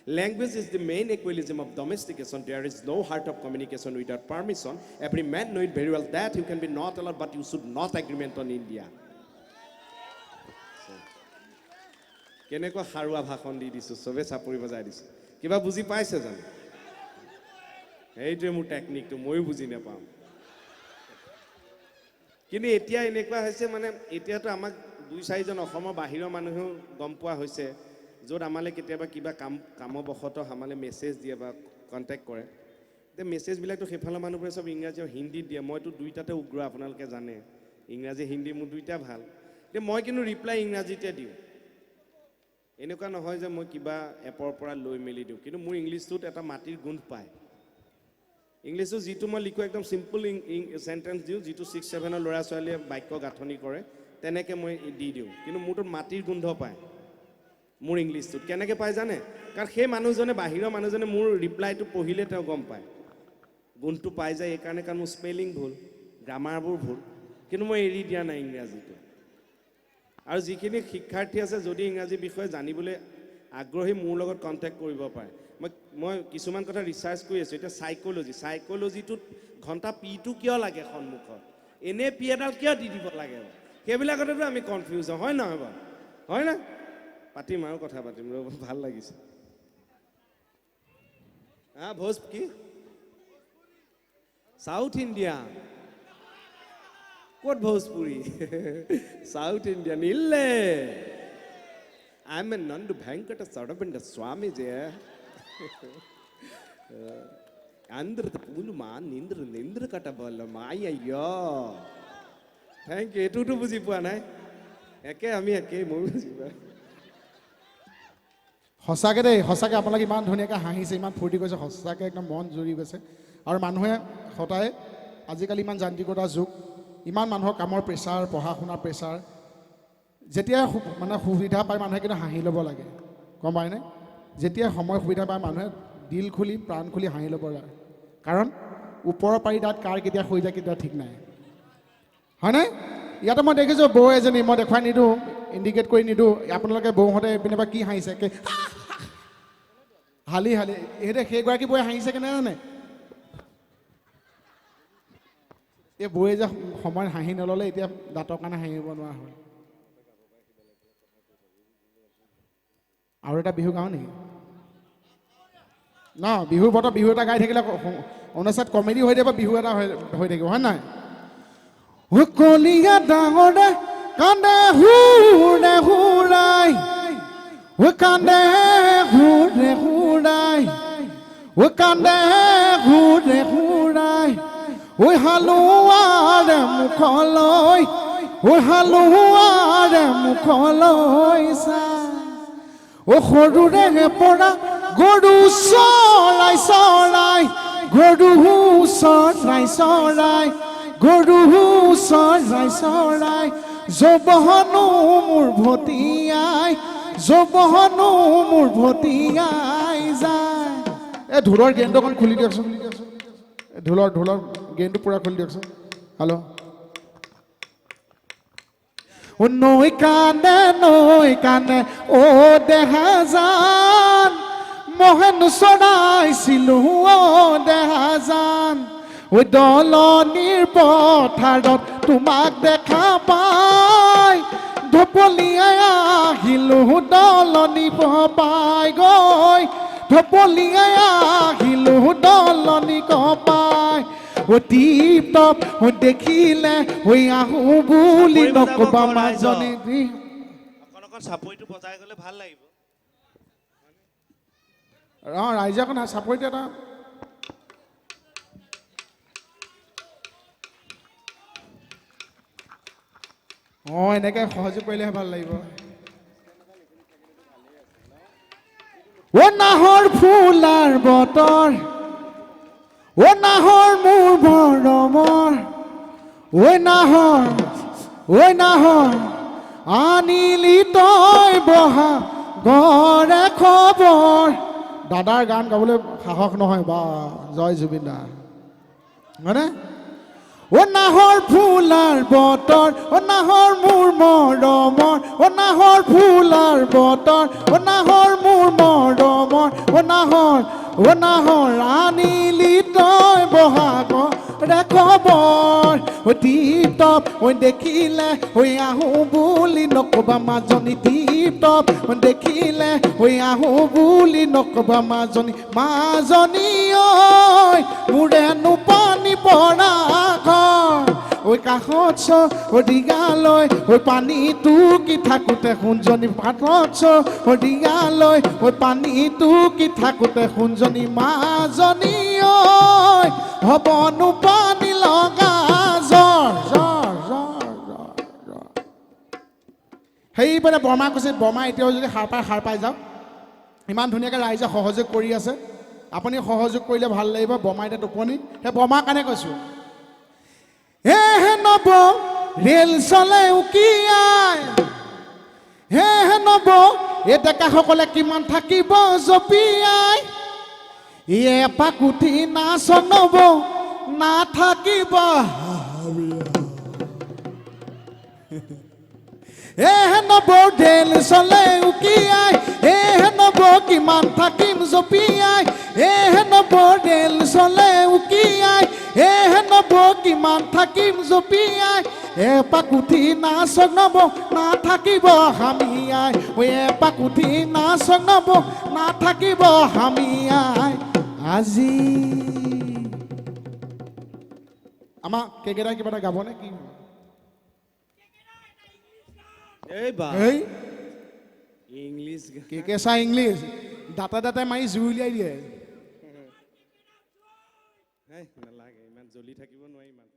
Language is the main equilibrium of domestication. There is no heart of communication without permission. Every man knows it very well that you can be not allowed, but you should not agreement on India. কেনেকৈ হাৰুৱা ভাষণ দি দিছো সবে চাপৰি বজাই দিছো কিবা বুজি পাইছে জানো এইটোৱে মোৰ টেকনিকটো ময়ো বুজি নাপাওঁ কিন্তু এতিয়া এনেকুৱা হৈছে মানে এতিয়াতো আমাক দুই চাৰিজন অসমৰ বাহিৰৰ মানুহেও গম পোৱা হৈছে য'ত আমালে কেতিয়াবা কিবা কামবশত আমালে মেছেজ দিয়ে বা কণ্টেক্ট কৰে তে মেছেজবিলাকতো সেইফালৰ মানুহবোৰে চব ইংৰাজী আৰু হিন্দীত দিয়ে মইতো দুইটাতে উগ্ৰ আপোনালোকে জানে ইংৰাজী হিন্দী মোৰ দুইটা ভাল তে মই কিন্তু ৰিপ্লাই ইংৰাজীতে দিওঁ এনেকুৱা নহয় যে মই কিবা এপৰ পৰা লৈ মেলি দিওঁ কিন্তু মোৰ ইংলিছটোত এটা মাটিৰ গোন্ধ পায় ইংলিছটো যিটো মই লিখো একদম সিম্পল সেন্টেন্স দিওঁ যিটো 6-7 ৰ ল'ৰা ছোৱালীয়ে বাক্য গাঁথনি কৰে তেনেকৈ মই দি দিওঁ কিন্তু মোৰটো মাটিৰ গোন্ধ পায় মোৰ ইংলিছটোত কেনেকৈ পায় জানে কাৰণ সেই মানুহজনে বাহিৰৰ মানুহজনে মোৰ ৰিপ্লাইটো পঢ়িলে তেওঁ গম পায় গোন্ধটো পাই যায় এইকাৰণে কাৰণ মোৰ স্পেলিং ভুল গ্ৰামাৰবোৰ ভুল কিন্তু মই এৰি দিয়া নাই ইংৰাজীটো আৰু যিখিনি শিক্ষাৰ্থী আছে যদি ইংৰাজী বিষয়ে জানিবলৈ আগ্ৰহী মোৰ লগত কণ্টেক্ট কৰিব পাৰে মই কিছুমান কথা ৰিচাৰ্চ কৰি আছোঁ এতিয়া সাইকোলজিটোত ঘণ্টা পিটো কিয় লাগে সন্মুখত এনে পি এডাল কিয় দি দিব লাগে সেইবিলাকতেতো আমি কনফিউজ হয় নহয় বাৰু হয় না পাতিম আৰু কথা পাতিম ভাল লাগিছে ভোজ কি সাউথ ইণ্ডিয়া ক'ত ভোজপুৰী সাউথ ইণ্ডিয়ান ইল্লে I'm a Nandu Venkata Sadabinda Swami there. Andhra Puluma, Nindra Katabala, Maya yo. Thank you. Tutu Buzipuana. Eke Ami Ake Muzipa. সঁচাকে দেই সঁচাকে আপোনালোকে ইমান ধুনীয়াকৈ হাঁহিছে ইমান ফূৰ্তি কৰিছে সঁচাকৈ একদম মন জুৰি গৈছে আৰু মানুহে সদায় আজিকালি ইমান যান্ত্ৰিকতাৰ যুগ ইমান মানুহৰ কামৰ প্ৰেছাৰ পঢ়া শুনাৰ প্ৰেছাৰ যেতিয়া মানে সুবিধা পায় মানুহে কিন্তু হাঁহি ল'ব লাগে গম পায়নে যেতিয়া সময় সুবিধা পায় মানুহে দিল খুলি প্ৰাণ খুলি হাঁহি ল'ব লাগে কাৰণ ওপৰৰ পাৰি তাত কাৰ কেতিয়া হৈ যায় কেতিয়া ঠিক নাই হয়নে ইয়াতে মই দেখিছোঁ বৌ এজনী মই দেখুৱাই নিদিওঁ ইণ্ডিকেট কৰি নিদিওঁ আপোনালোকে বৌহঁতে এইপিনে বা কি হাঁহিছে হালি ইহঁতে সেইগৰাকী বৌয়ে হাঁহিছে কেনে জানে এই বৌয়ে যে সময়ত হাঁহি নল'লে এতিয়া দাঁতৰ কাৰণে হাঁহিব নোৱাৰা হয় আৰু এটা বিহু গাওঁ নেকি ন বিহুৰ বতৰ বিহু এটা গাই থাকিলে অনুষ্ঠিত কমেডি হৈ যাব বিহু এটা হৈ থাকিব হয় নাই কলিয়া ডাঙৰে কান্দে হুৰে হুৰাই কান্দে হুৰে হুৰাই কান্দে হুৰে হুৰাই হালুৱাৰে মুখলৈ হালুৱাৰে মুখলৈ চা সৰুৰে পৰা গৰু চৰাই চৰাই গৰু চৰাই চৰাই গৰু চৰাই চৰাই জবহনো মোৰ ভটিয়াই জবহনো মোৰ ভটিয়াই যায় এই ঢোলৰ গেনটো অকণ খুলি দিয়কচোন ঢোলৰ গেনটো পুৰা খুলি দিয়কচোন হেল্ল' নৈ কানে ও দেহাজান মহেন চৰাইছিলো ও দেহাজান ঐ দলনিৰ পথাৰত তোমাক দেখা পাই ঢপলিয়াই আহিলো দলনি পাই গৈ ঢপলিয়াই আহিলো দলনি পাই টিপ টপ দেখিলে হৈ আহো বুলি নকবা মাজনী অকণ চাপৰিটো বজাই গ'লে ভাল লাগিব ৰাইজে অকণ চাপৰিটো এটা এনেকৈ সহযোগ কৰিলেহে ভাল লাগিব নাহৰ ফুলাৰ বতৰ নাহৰ মোৰ মৰমৰ নাহৰ আনিলি তই বহা গৰে খবৰ দাদাৰ গান গাবলৈ সাহস নহয় বা জয় জুবিন দা হয়নে নাহৰ ফুলাৰ বতৰ নাহৰ মোৰ মৰমৰ নাহৰ ফুলাৰ বতৰ নাহৰ মোৰ নাহৰ আনিলি তই বহাগৰ খবৰ টিপটপ দেখিলে আহো বুলি নকবা মাজনী টিপটপ দেখিলে আহো বুলি নকবা মাজনী ঐ মোৰেনো পানী পৰা ঘৰ কাষত দিগালৈ পানীটো কি থাকোঁতে সোণজনী পাতত দিগালৈ পানীটো কি থাকোঁতে সোণজনী মাজনী ঐ হ'বনো পানী লগা জ্বৰ সেইপিনে বৰমা কৈছে বৰমা এতিয়াও যদি সাৰ পাই যাওক ইমান ধুনীয়াকৈ ৰাইজে সহযোগ কৰি আছে আপুনি সহযোগ কৰিলে ভাল লাগিব বৰমা এতিয়া টোপনি সেই বৰমাৰ কাৰণে কৈছোঁ হে নব ৰেল চলে উকিয়াই হে নব এই ডেকাসকলে কিমান থাকিব জপিয়াই এপাক উঠি নাচ নব নাথাকিব নব ঢেল চলে উকিয়াই নব কিমান থাকিম জপিয়াই নব ঢেল চলে উকিয়াই নব কিমান থাকিম জপিয়াই এপাক উঠি নাচ নব নাথাকিব হামিয়াই এপাক উঠি নাচ নব নাথাকিব হামিয়াই আজি আমাৰ কেকেইটাই কিবা এটা গাবনে কি এই ইংলিছ কেঁচা ইংলিছ দাঁতে মাৰি জুই উলিয়াই দিয়ে নালাগে ইমান জ্বলি থাকিব নোৱাৰি ইমান